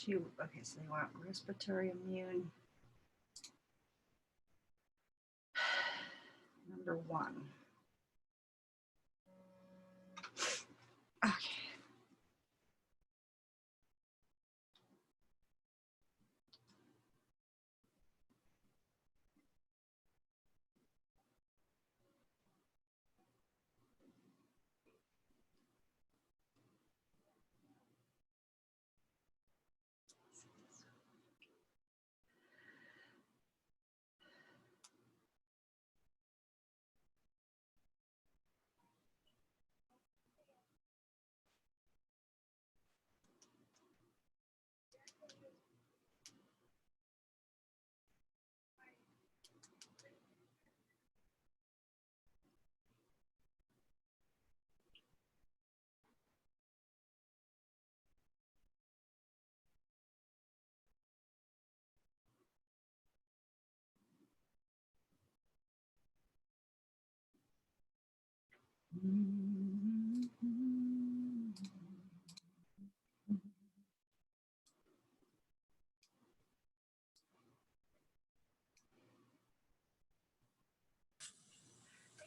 Okay, so they want respiratory immune. Number 1. Okay.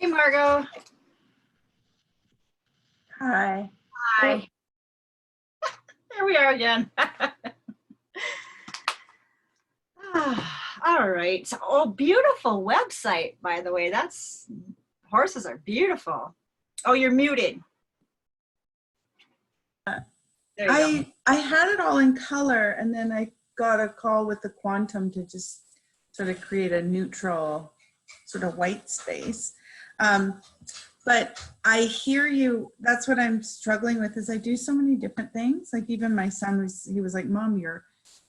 Hey, Margo. Hi. Hi. There we are again. All right. So, oh, beautiful website, by the way. Horses are beautiful. Oh, you're muted. There you go. I had it all in color, and then I got a call with the Quantum to just sort of create a neutral sort of white space. But I hear you. That's what I'm struggling with, is I do so many different things. Like even my son he was like, Mom, your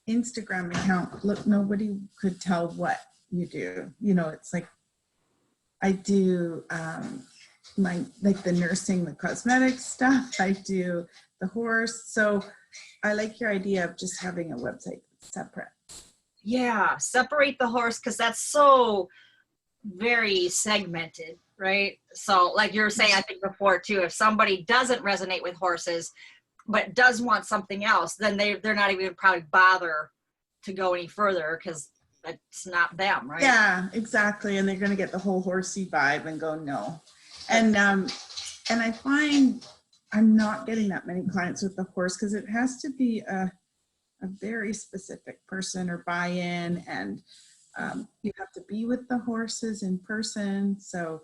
Instagram account, look, nobody could tell what you do. You know, it's like I do like the nursing, the cosmetic stuff. I do the horse. So I like your idea of just having a website separate. Yeah, separate the horse, because that's so very segmented, right? So like you were saying, I think before too, if somebody doesn't resonate with horses but does want something else, then they're not even probably bother to go any further, because it's not them, right? Yeah, exactly. And they're going to get the whole horsey vibe and go no. And I find I'm not getting that many clients with the horse, because it has to be a very specific person or buy-in, and you have to be with the horses in person. So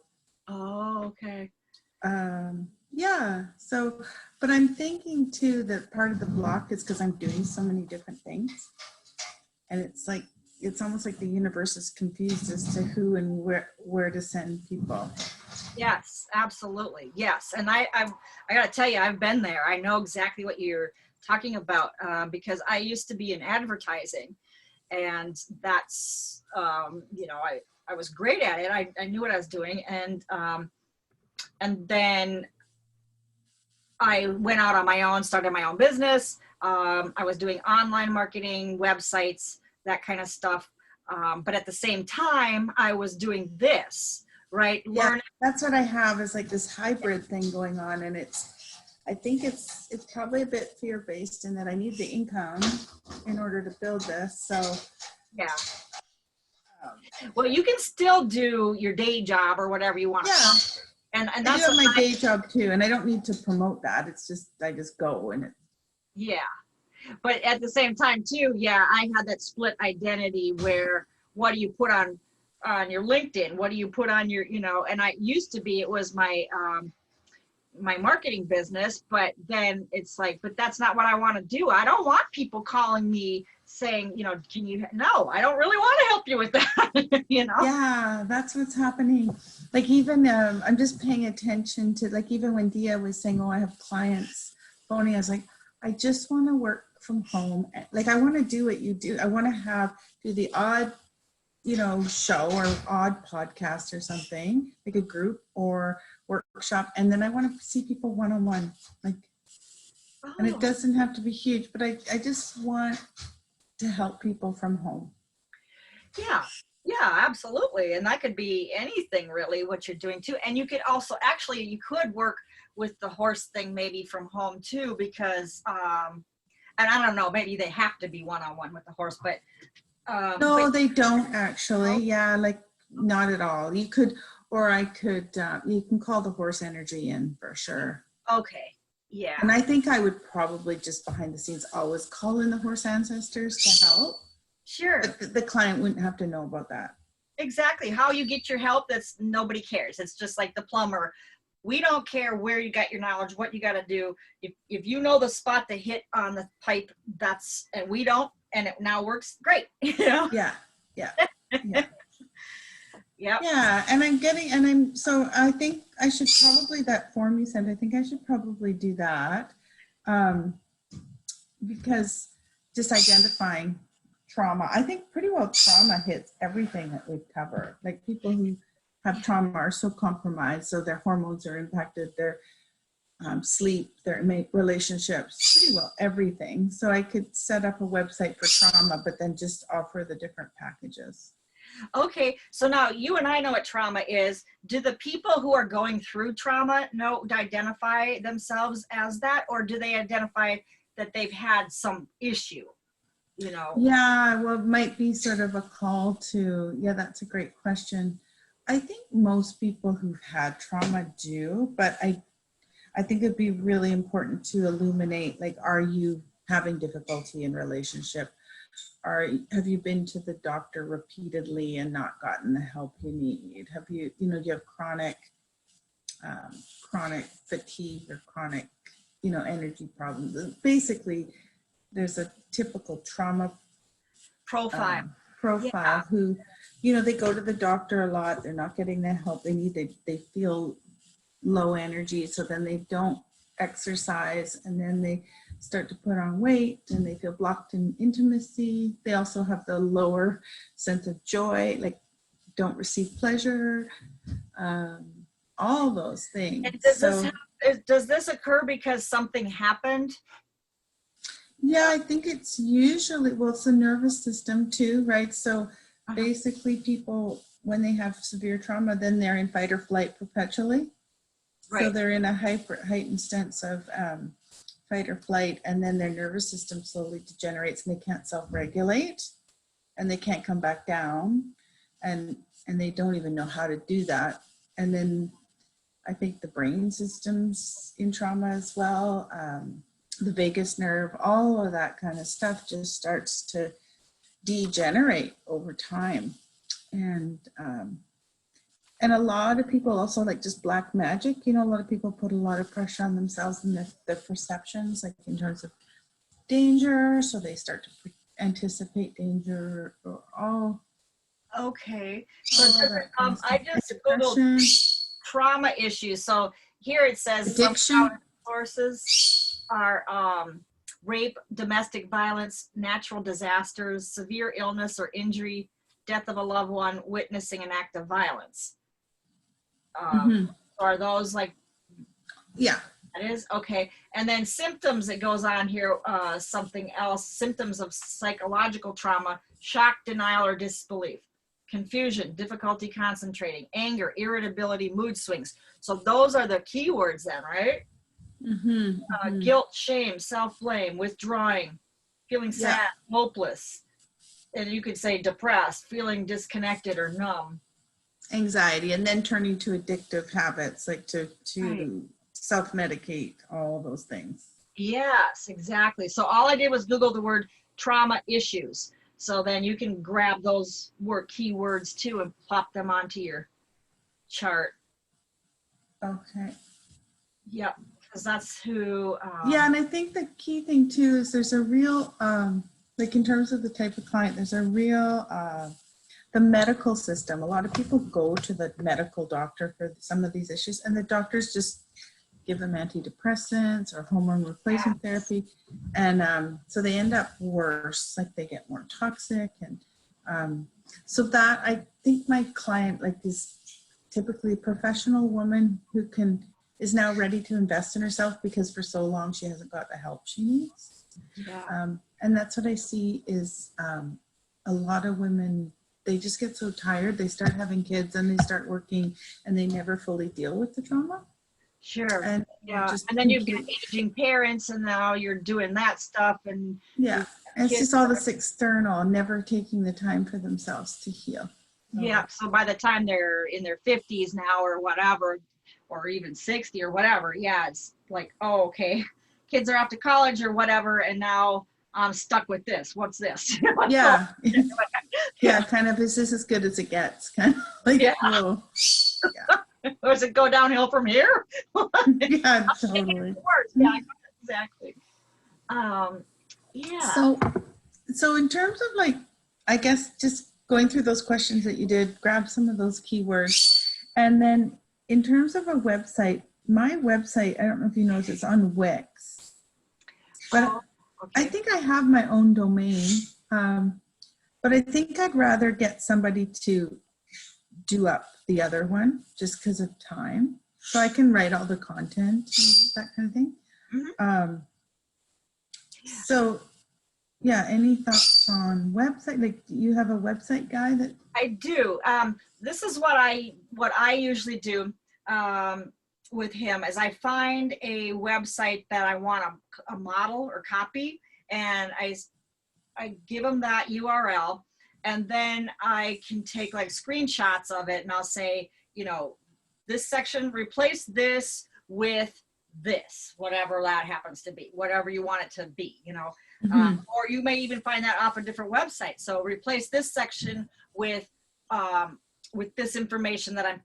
oh, okay. Yeah, so but I'm thinking too that part of the block is because I'm doing so many different things, and it's like it's almost like the universe is confused as to who and where to send people. Yes, absolutely. Yes. And I got to tell you, I've been there. I know exactly what you're talking about, because I used to be in advertising, and that's, you know, I was great at it. I knew what I was doing. And then I went out on my own, started my own business. I was doing online marketing, websites, that kind of stuff. But at the same time, I was doing this, right? Yeah, Learning. that's what I have, is like this hybrid thing going on, and I think it's probably a bit fear-based in that I need the income in order to build this. So Yeah. Well, you can still do your day job or whatever you want. Yeah. And I that's do have my day job too, and I don't need to promote that. It's just I just go and it. Yeah. But at the same time too, yeah, I had that split identity where what do you put on your LinkedIn? What do you put on your, you know, and I used to be, it was my my marketing business, but then it's like, but that's not what I want to do. I don't want people calling me saying, you know, can you, no, I don't really want to help you with that. You know? Yeah, that's what's happening. Like even I'm just paying attention to, like, even when Dia was saying, oh, I have clients phoning, I was like, I just want to work from home. Like I want to do what you do. I want to do the odd, you know, show or odd podcast or something, like a group or workshop, and then I want to see people one-on-one, like, and it doesn't have to be huge, but I just want to help people from home. Yeah, yeah, absolutely. And that could be anything really, what you're doing too. And you could also, actually, you could work with the horse thing maybe from home too, because and I don't know, maybe they have to be one-on-one with the horse, but No, but they don't actually. Yeah, like not at all. You could, or I could, you can call the horse energy in for sure. okay, yeah, And I think I would probably just behind the scenes always call in the horse ancestors to help. sure. But the client wouldn't have to know about that. Exactly. How you get your help, that's nobody cares. It's just like the plumber. We don't care where you got your knowledge, what you got to do. If you know the spot to hit on the pipe, that's, and we don't, and it now works great. You know? Yeah, yeah, yeah. Yep. Yeah, so I think I should probably, that form you sent, I think I should probably do that. Because just identifying trauma, I think pretty well trauma hits everything that we've covered. Like people who have trauma are so compromised, so their hormones are impacted, their sleep, their relationships, pretty well everything. So I could set up a website for trauma, but then just offer the different packages. Okay, so now you and I know what trauma is. Do the people who are going through trauma identify themselves as that, or do they identify that they've had some issue? You know? Yeah, well, it might be sort of a call to, yeah, that's a great question. I think most people who've had trauma do, but I think it'd be really important to illuminate, like, are you having difficulty in relationship? Have you been to the doctor repeatedly and not gotten the help you need? Have you, do you have chronic fatigue or chronic, energy problems? Basically, there's a typical trauma Profile. profile who, they go to the doctor a lot. They're not getting the help they need. They feel low energy, so then they don't exercise, and then they start to put on weight, and they feel blocked in intimacy. They also have the lower sense of joy, like don't receive pleasure, all those things. And does this occur because something happened? Yeah, I think it's usually, well, it's the nervous system too, right? So basically people, when they have severe trauma, then they're in fight or flight perpetually. Right. So they're in a heightened sense of fight or flight, and then their nervous system slowly degenerates and they can't self-regulate and they can't come back down, and they don't even know how to do that. And then I think the brain system's in trauma as well. The vagus nerve, all of that kind of stuff just starts to degenerate over time. And a lot of people also, like, just black magic, a lot of people put a lot of pressure on themselves and their perceptions, like in terms of danger. So they start to anticipate danger or all. Okay. So I just Googled trauma issues. So here it says addiction sources are rape, domestic violence, natural disasters, severe illness or injury, death of a loved one, witnessing an act of violence. Are those like? Yeah. That is okay. And then symptoms, it goes on here, something else, symptoms of psychological trauma: shock, denial, or disbelief, confusion, difficulty concentrating, anger, irritability, mood swings. So those are the keywords then, right? Guilt, shame, self-blame, withdrawing, feeling sad, hopeless. And you could say depressed, feeling disconnected or numb. Anxiety, and then turning to addictive habits, like to self-medicate, all those things. Yes, exactly. So all I did was Google the word trauma issues. So then you can grab those keywords too and plop them onto your chart. Okay. Yep, because that's who. Yeah, and I think the key thing too is there's a real, like in terms of the type of client, there's a real, the medical system. A lot of people go to the medical doctor for some of these issues, and the doctors just give them antidepressants or hormone replacement therapy. And so they end up worse, like they get more toxic. And so that, I think my client, like, is typically a professional woman who is now ready to invest in herself, because for so long she hasn't got the help she needs. Yeah. And that's what I see is a lot of women, they just get so tired, they start having kids and they start working and they never fully deal with the trauma. Sure. and Yeah. just And then you've got complete. aging parents, and now you're doing that stuff, and Yeah, you've got and it's kids. just all this external, never taking the time for themselves to heal. So, Yeah. So by the time they're in their 50s now or whatever, or even 60 or whatever, yeah, it's like, oh, okay, kids are off to college or whatever, and now I'm stuck with this. What's this? So, yeah, yeah, yeah. kind of is this as good as it gets? Kind of like, Yeah. whoa, Does it go downhill from here? yeah, It gets totally. worse. Yeah, exactly. Um, yeah. So, so in terms of like, I guess just going through those questions that you did, grab some of those keywords, and then in terms of a website, my website, I don't know if you noticed, it's on Wix, but Oh, I okay. think I have my own domain. But I think I'd rather get somebody to do up the other one just because of time. So I can write all the content, that kind of thing. Mhm. Um, so yeah, any thoughts on website? Like, do you have a website guy that? I do. This is what I usually do with him is I find a website that I want a model or copy, and I give him that URL, and then I can take like screenshots of it, and I'll say, this section, replace this with this, whatever that happens to be, whatever you want it to be. Mhm. Or you may even find that off a different website. So replace this section with this information that I'm,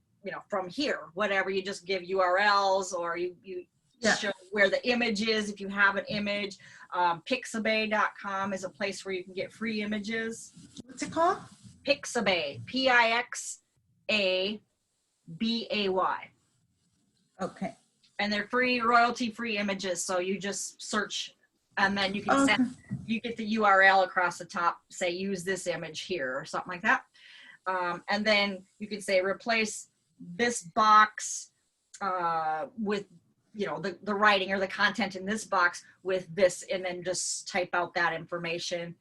from here, whatever. You just give URLs, or you Yeah. show where the image is if you have an image. Pixabay.com is a place where you can get free images. What's it called? Pixabay, Pixabay, Okay. and they're free, royalty-free images. So you just search, and then you can Okay. you get the URL across the top, say use this image here or something like that. And then you can say replace this box with the writing or the content in this box with this, and then just type out that information.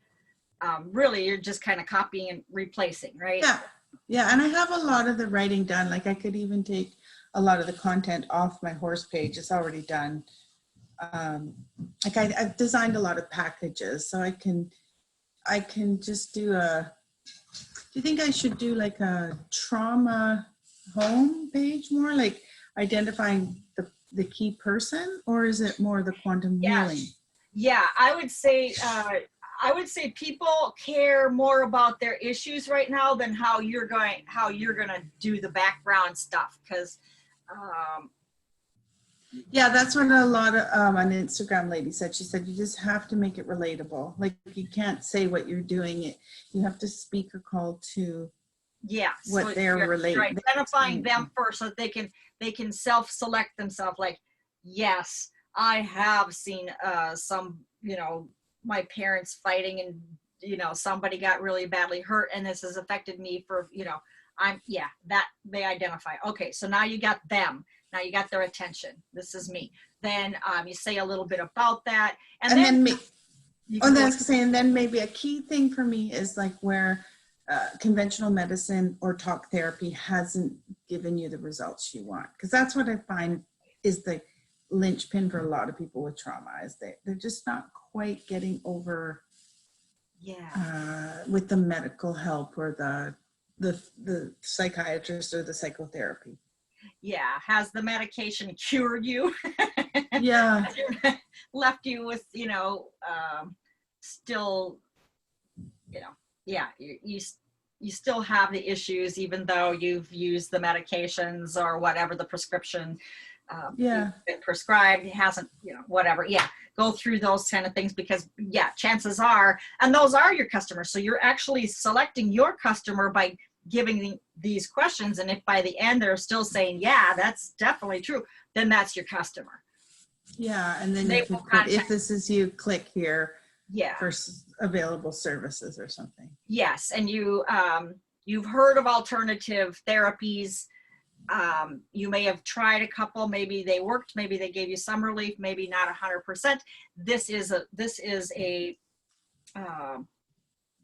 Really, you're just kind of copying and replacing, right? Yeah. Yeah. And I have a lot of the writing done. Like I could even take a lot of the content off my horse page. It's already done. Like I've designed a lot of packages, so I can just do do you think I should do like a trauma home page more, like identifying the key person, or is it more the quantum Yeah. healing? Yeah, I would say people care more about their issues right now than how you're going to do the background stuff, because Yeah, that's what a lot of an Instagram lady said. She said you just have to make it relatable. Like you can't say what you're doing. You have to speak or call to yeah, what so they're you're relating. identifying them first so that they can self-select themselves. Like, yes, I have seen some, my parents fighting, and somebody got really badly hurt, and this has affected me for, that they identify. Okay, so now you got them. Now you got their attention. This is me. Then you say a little bit about that, and then you can that's saying then maybe a key thing for me is like where conventional medicine or talk therapy hasn't given you the results you want, because that's what I find is the linchpin for a lot of people with trauma, is they're just not quite getting over with the medical help or the psychiatrist or the psychotherapy. Yeah, has the medication cured you? Yeah. Left you with still yeah, you still have the issues even though you've used the medications or whatever the prescription you've been prescribed. It hasn't, whatever. Yeah, go through those kind of things, because chances are, and those are your customers, so you're actually selecting your customer by giving these questions, and if by the end they're still saying, yeah, that's definitely true, then that's your customer. Yeah, and then they you could put, if this is you, click here for available services or something. Yes, and you've heard of alternative therapies. You may have tried a couple, maybe they worked, maybe they gave you some relief, maybe not 100%. This is a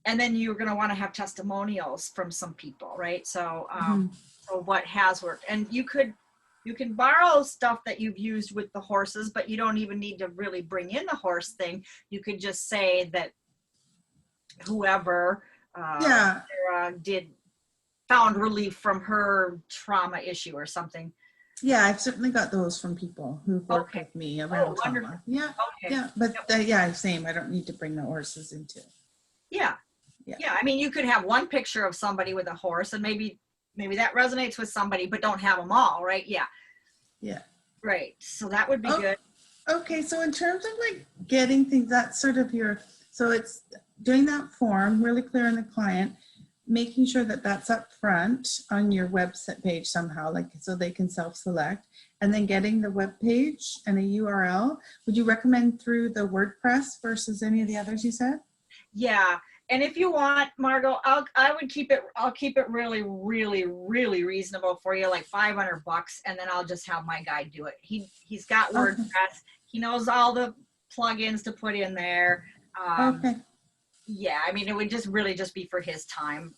and then you're going to want to have testimonials from some people, right? So so what has worked, and you could You can borrow stuff that you've used with the horses, but you don't even need to really bring in the horse thing. You could just say that whoever Yeah. Sarah found relief from her trauma issue or something. Yeah, I've certainly got those from people who've worked Okay. with me Oh, around wonderful. trauma. Yeah, Okay. yeah, but yeah, same. I don't need to bring the horses into it. Yeah. Yeah. Yeah. I mean, you could have one picture of somebody with a horse, and maybe that resonates with somebody, but don't have them all, right? Yeah. Yeah. Right. So that would be good. Okay, so in terms of like getting things, that's sort of so it's doing that form, really clear on the client, making sure that that's up front on your website page somehow, like so they can self-select, and then getting the web page and a URL. Would you recommend through the WordPress versus any of the others you said? Yeah. And if you want, Margo, I'll keep it really, really, really reasonable for you, like $500, and then I'll just have my guy do it. He's got WordPress. Okay. He knows all the plugins to put in there. Okay. Yeah, I mean, it would really just be for his time.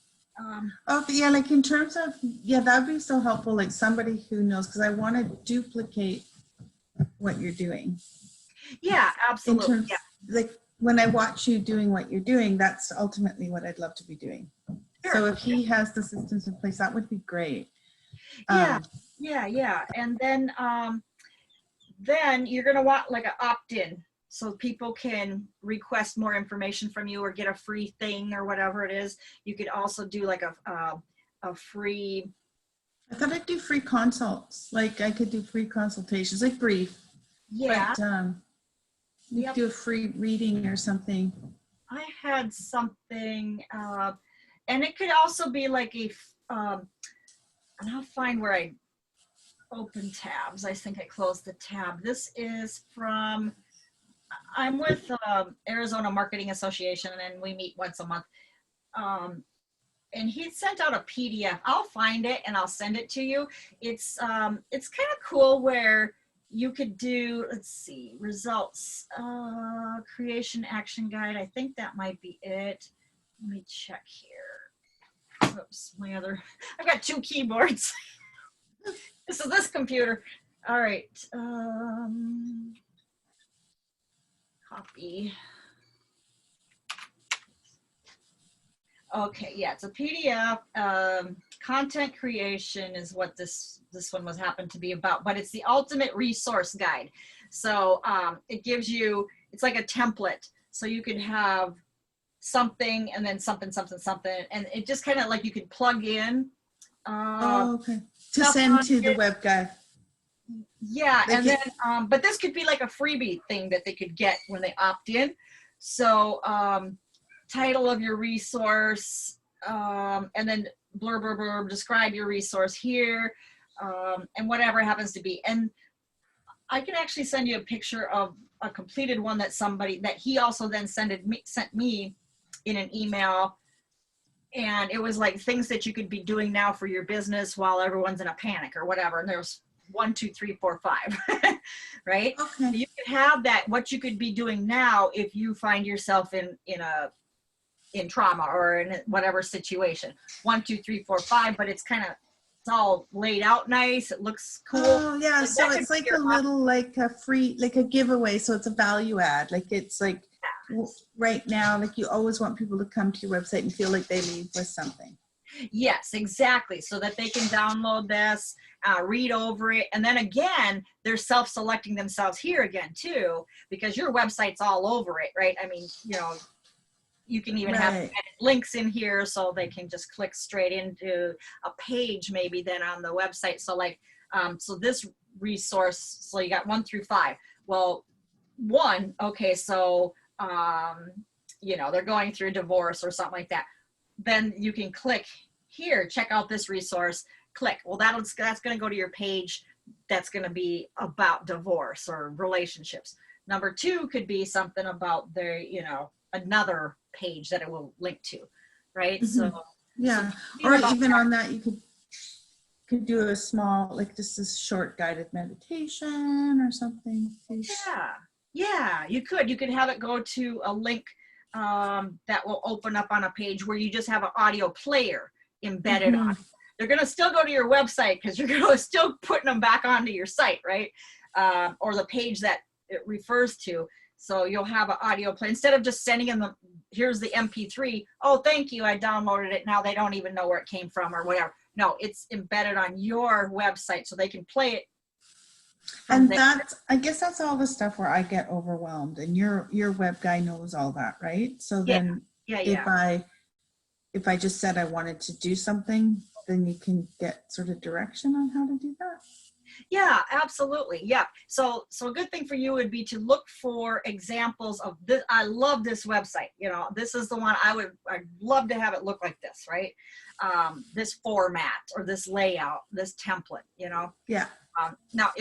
Okay, yeah, like in terms of, yeah, that'd be so helpful, like somebody who knows, because I want to duplicate what you're doing. Yeah, absolutely. In terms, like when I watch you doing what you're doing, that's ultimately what I'd love to be doing. Sure. So if he has the systems in place, that would be great. Yeah, yeah. And then you're going to want like an opt-in, so people can request more information from you or get a free thing or whatever it is. You could also do like a free. I thought I'd do free consults. Like I could do free consultations, like brief. Yeah. But you could do a free reading or something. I had something, and it could also be like and I'll find where I open tabs. I think I closed the tab. This is from. I'm with Arizona Marketing Association, and we meet once a month. And he sent out a PDF. I'll find it and I'll send it to you. It's kind of cool where you could do, let's see, results, creation action guide. I think that might be it. Let me check here. Oops, I've got two keyboards. This is this computer. All right. Copy. Okay, yeah, it's a PDF. Content creation is what this one was happened to be about, but it's the ultimate resource guide. So it gives you, it's like a template. So you could have something and then something, and it just kind of like you could plug in. Okay. To send to the web guy. Yeah, and then, but this could be like a freebie thing that they could get when they opt in. So title of your resource, and then blurb, describe your resource here, and whatever it happens to be. And I can actually send you a picture of a completed one that he also then sent me in an email. And it was like things that you could be doing now for your business while everyone's in a panic or whatever. And there's 1, 2, 3, 4, 5, right? Okay. You could have that, what you could be doing now if you find yourself in trauma or in whatever situation. 1, 2, 3, 4, 5, but it's all laid out nice. It looks cool. Oh yeah, so it's like a little, like a free, like a giveaway. So it's a value add. Like it's like right now, like you always want people to come to your website and feel like they leave with something. Yes, exactly. So that they can download this, read over it. And then again, they're self-selecting themselves here again too, because your website's all over it, right? I mean, you can even have links in here so they can just click straight into a page maybe then on the website. So like, so this resource, so you got 1 through 5. Well, 1, okay, so, they're going through divorce or something like that. Then you can click here, check out this resource, click. Well, that's going to go to your page that's going to be about divorce or relationships. Number 2 could be something about their, another page that it will link to, right? Mm-hmm. So yeah, or even on that you could do a small, like just a short guided meditation or something. Yeah, you could have it go to a link that will open up on a page where you just have an audio player embedded on. they're going to still go to your website because you're going to still putting them back onto your site, right? Or the page that it refers to. So you'll have an audio play instead of just sending them the, here's the MP3. Oh, thank you. I downloaded it. Now they don't even know where it came from or whatever. No, it's embedded on your website so they can play it. And that's, I guess that's all the stuff where I get overwhelmed, and your web guy knows all that, right? So then if I just said I wanted to do something, then you can get sort of direction on how to do that. Yeah, absolutely. Yeah. So a good thing for you would be to look for examples of this. I love this website. You know, this is the one I'd love to have it look like this, right? This format or this layout, this template, you know? Yeah. Now,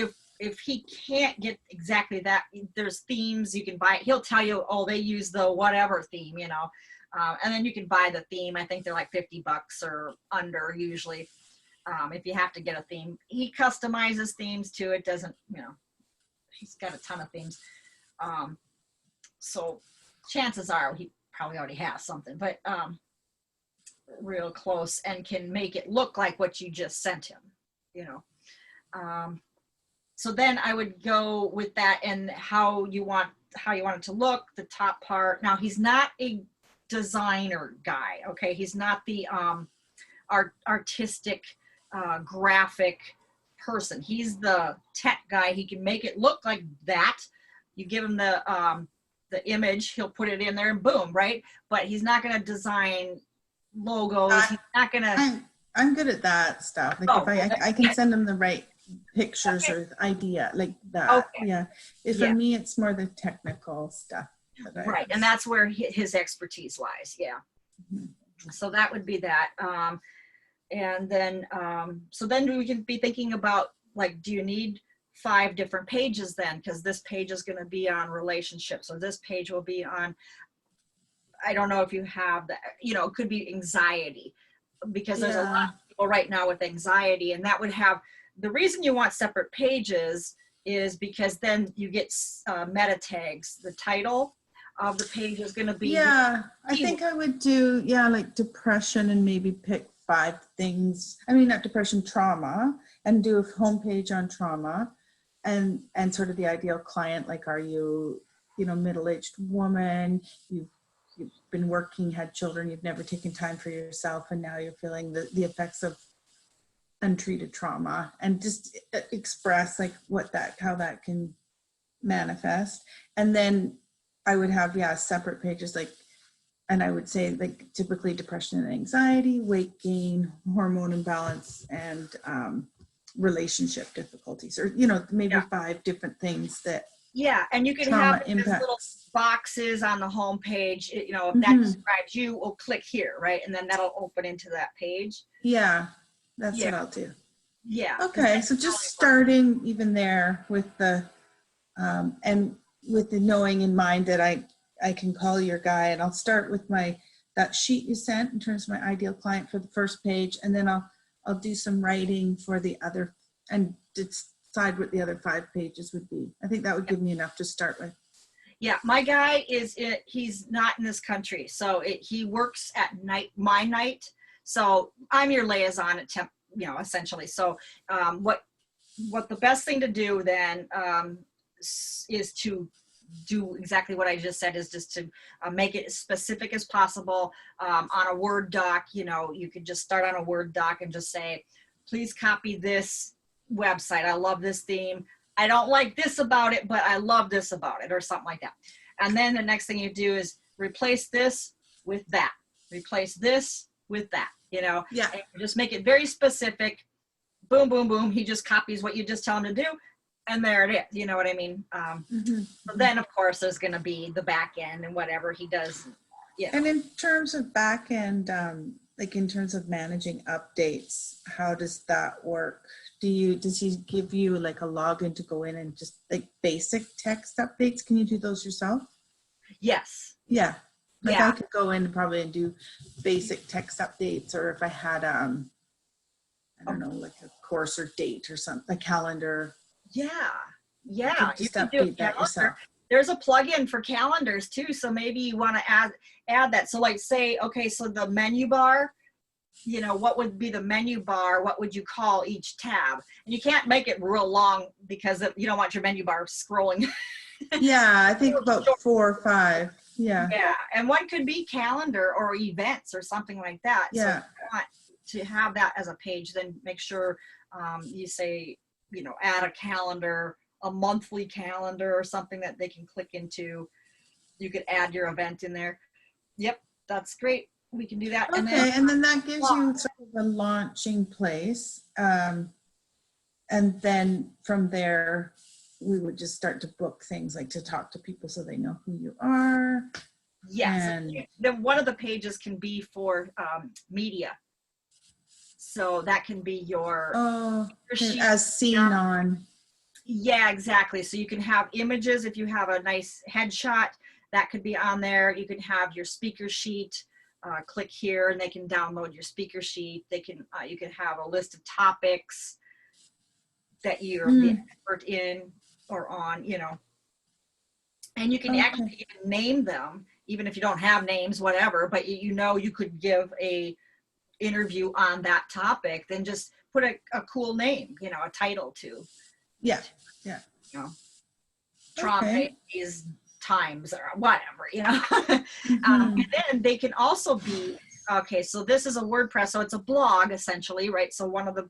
if he can't get exactly that, there's themes you can buy. He'll tell you, oh, they use the whatever theme, you know, and then you can buy the theme. I think they're like $50 or under usually. If you have to get a theme, he customizes themes too. It doesn't, you know, he's got a ton of themes. So chances are he probably already has something, but real close and can make it look like what you just sent him, you know. So then I would go with that and how you want it to look, the top part. Now he's not a designer guy, okay? He's not the artistic graphic person. He's the tech guy. He can make it look like that. You give him the image, he'll put it in there and boom, right? But he's not going to design logos. He's not going to. I'm good at that stuff. Like if I can send him the right pictures or idea like that. Okay. Yeah. For me, it's more the technical stuff. Right, and that's where his expertise lies. Yeah. Mm-hmm. So that would be that. And then, so then we can be thinking about, like, do you need 5 different pages then? Because this page is going to be on relationships, or this page will be on, I don't know if you have that, you know, it could be anxiety, because there's a lot of people right now with anxiety, and that would have, the reason you want separate pages is because then you get meta tags. The title of the page is going to be. Yeah, I think I would do, like depression, and maybe pick 5 things. I mean, not depression, trauma, and do a homepage on trauma, and sort of the ideal client. Like, are you, you know, middle-aged woman? You've been working, had children, you've never taken time for yourself, and now you're feeling the effects of untreated trauma, and just express like how that can manifest. And then I would have separate pages, like, and I would say, like, typically depression and anxiety, weight gain, hormone imbalance, and relationship difficulties, or, you know, maybe 5 different things that. Yeah, and you can have these little boxes on the home page, you know, if that describes you, we'll click here, right? And then that'll open into that page. Yeah, that's what I'll do. Yeah. Okay, so just starting even there with the, and with the knowing in mind that I can call your guy, and I'll start with that sheet you sent in terms of my ideal client for the first page, and then I'll do some writing for the other, and decide what the other 5 pages would be. I think that would give me enough to start with. Yeah, my guy he's not in this country, so he works at my night. So I'm your liaison at temp, you know, essentially. So what the best thing to do then is to do exactly what I just said, is just to make it as specific as possible on a Word doc. You know, you could just start on a Word doc and just say, please copy this website. I love this theme. I don't like this about it, but I love this about it, or something like that. And then the next thing you do is replace this with that. Replace this with that, you know? Yeah. And just make it very specific. Boom, boom, boom. He just copies what you just tell him to do, and there it is. You know what I mean? So then, of course, there's going to be the back end and whatever he does. Yeah. And in terms of back end, like in terms of managing updates, how does that work? Does he give you like a login to go in and just like basic text updates? Can you do those yourself? Yes. Yeah. Like I could go in probably and do basic text updates, or if I had, I don't know, like a course or date or something, a calendar. Yeah. You can update that yourself. There's a plugin for calendars too. So maybe you want to add that. So like say, okay, so the menu bar, you know, what would be the menu bar? What would you call each tab? And you can't make it real long because you don't want your menu bar scrolling. Yeah, I think about 4 or 5. Yeah. Yeah, and one could be calendar or events or something like that. Yeah. So if you want to have that as a page, then make sure you say, you know, add a calendar, a monthly calendar or something that they can click into. You could add your event in there. Yep, that's great. We can do that. Okay, and then that gives you sort of a launching place. And then from there, we would just start to book things, like to talk to people so they know who you are. Yes, And then one of the pages can be for media. So that can be your as seen on. Yeah, exactly. So you can have images. If you have a nice headshot, that could be on there. You can have your speaker sheet. Click here and they can download your speaker sheet. They can you can have a list of topics that you're the expert in or on, you know. And you can actually even name them, even if you don't have names, whatever, but you know you could give a interview on that topic, then just put a cool name, you know, a title to. Yeah. You know, Trump is times or whatever, you know. And then they can also be, okay, so this is a WordPress, so it's a blog essentially, right? So one of the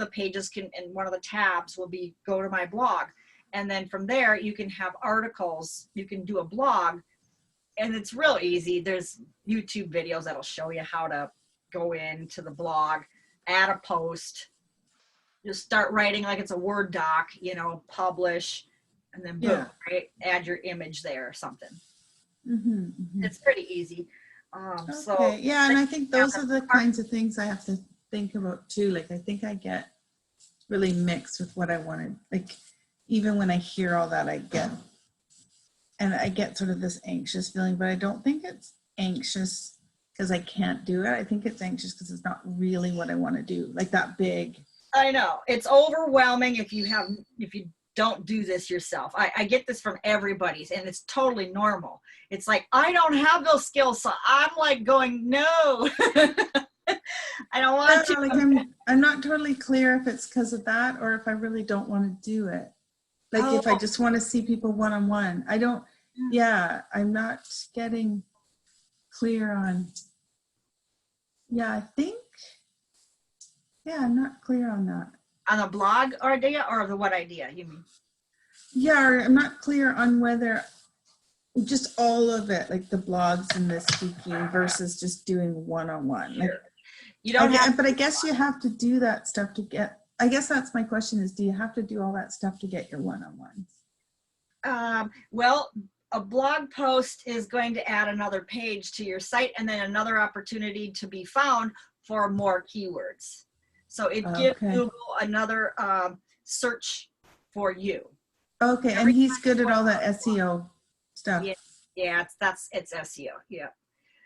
pages can, and one of the tabs will be go to my blog. And then from there, you can have articles, you can do a blog, and it's real easy. There's YouTube videos that'll show you how to go into the blog, add a post, just start writing like it's a Word doc, you know, publish, and then boom, right? Add your image there or something. It's pretty easy. So yeah, and I think those are the kinds of things I have to think about too. Like, I think I get really mixed with what I wanted. Like, even when I hear all that, I get sort of this anxious feeling, but I don't think it's anxious because I can't do it. I think it's anxious because it's not really what I want to do. Like that big. I know it's overwhelming if you don't do this yourself. I get this from everybody, and it's totally normal. It's like, I don't have those skills, so I'm like going, no. I don't want to. Like I'm not totally clear if it's because of that or if I really don't want to do it. Like if I just want to see people one-on-one. I don't, I'm not getting clear on, I'm not clear on that. On a blog idea or the what idea you mean? Yeah, I'm not clear on whether just all of it, like the blogs and the speaking versus just doing one-on-one. Like, you don't have, but I guess you have to do that stuff to get, I guess that's my question is, do you have to do all that stuff to get your one-on-ones? Well, a blog post is going to add another page to your site and then another opportunity to be found for more keywords. So it gives Google another search for you. Okay, and he's good at all that SEO stuff. Yeah, it's SEO. Yeah.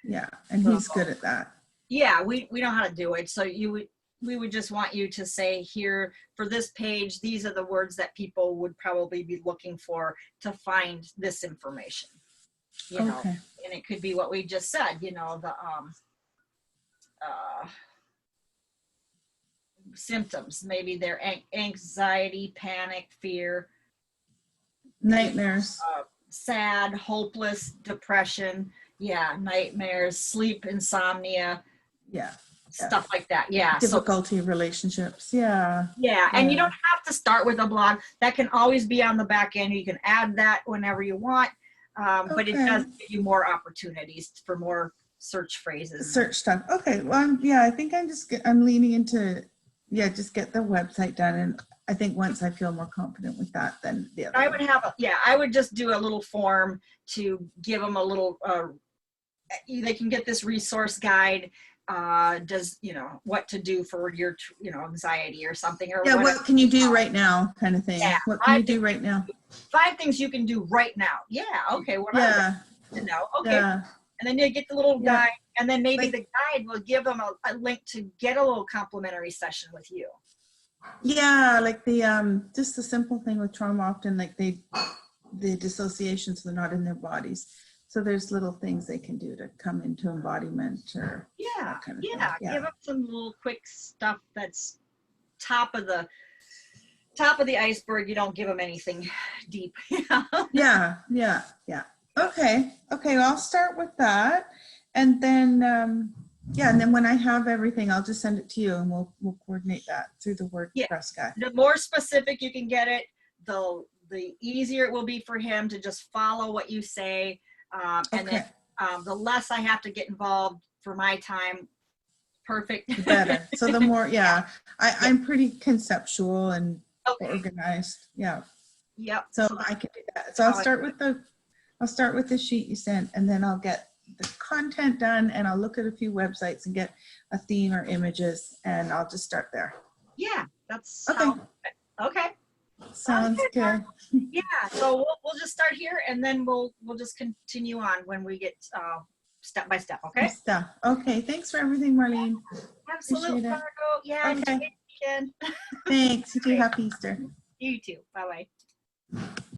Yeah, and he's good at that. Yeah, we know how to do it. So we would just want you to say here for this page, these are the words that people would probably be looking for to find this information. You know, and it could be what we just said, you know, the symptoms, maybe they're anxiety, panic, fear, nightmares, sad, hopeless, depression, nightmares, sleep, insomnia, stuff like that. Difficulty relationships. And you don't have to start with a blog. That can always be on the back end. You can add that whenever you want, but it does give you more opportunities for more search phrases, search stuff. Okay, well, I think I'm leaning into just get the website done, and I think once I feel more confident with that, then the other. I would just do a little form to give them a little. They can get this resource guide. Does what to do for your anxiety or something or whatever. What can you do right now, kind of thing. What can you do right now? 5 things you can do right now. Okay. What I to know. Okay. And then you get the little guide, and then maybe the guide will give them a link to get a little complimentary session with you. Yeah, like the just the simple thing with trauma, often like the dissociations, they're not in their bodies. So there's little things they can do to come into embodiment or Yeah, that kind of thing. yeah. Yeah. Give them some little quick stuff that's top of the iceberg. You don't give them anything deep. Yeah, yeah, yeah. Okay, okay. Well, I'll start with that, and then yeah, and then when I have everything, I'll just send it to you, and we'll coordinate that through the Yeah. WordPress guy. The more specific you can get it, the easier it will be for him to just follow what you say, and Okay. then the less I have to get involved for my time. Perfect. The better. So the more, yeah, I'm pretty conceptual and Okay. organized. Yeah. Yep. So I can do that. So I'll start with the sheet you sent, and then I'll get the content done, and I'll look at a few websites and get a theme or images, and I'll just start there. Yeah, that's Okay. Okay. Sounds good. Yeah. So we'll just start here, and then we'll just continue on when we get step by step. Okay. Stuff. Okay. Thanks for everything, Marlene. Absolutely, Appreciate it. Margo. Yeah. Okay. Enjoy the weekend. Thanks. You too. Happy Easter. You too. Bye bye.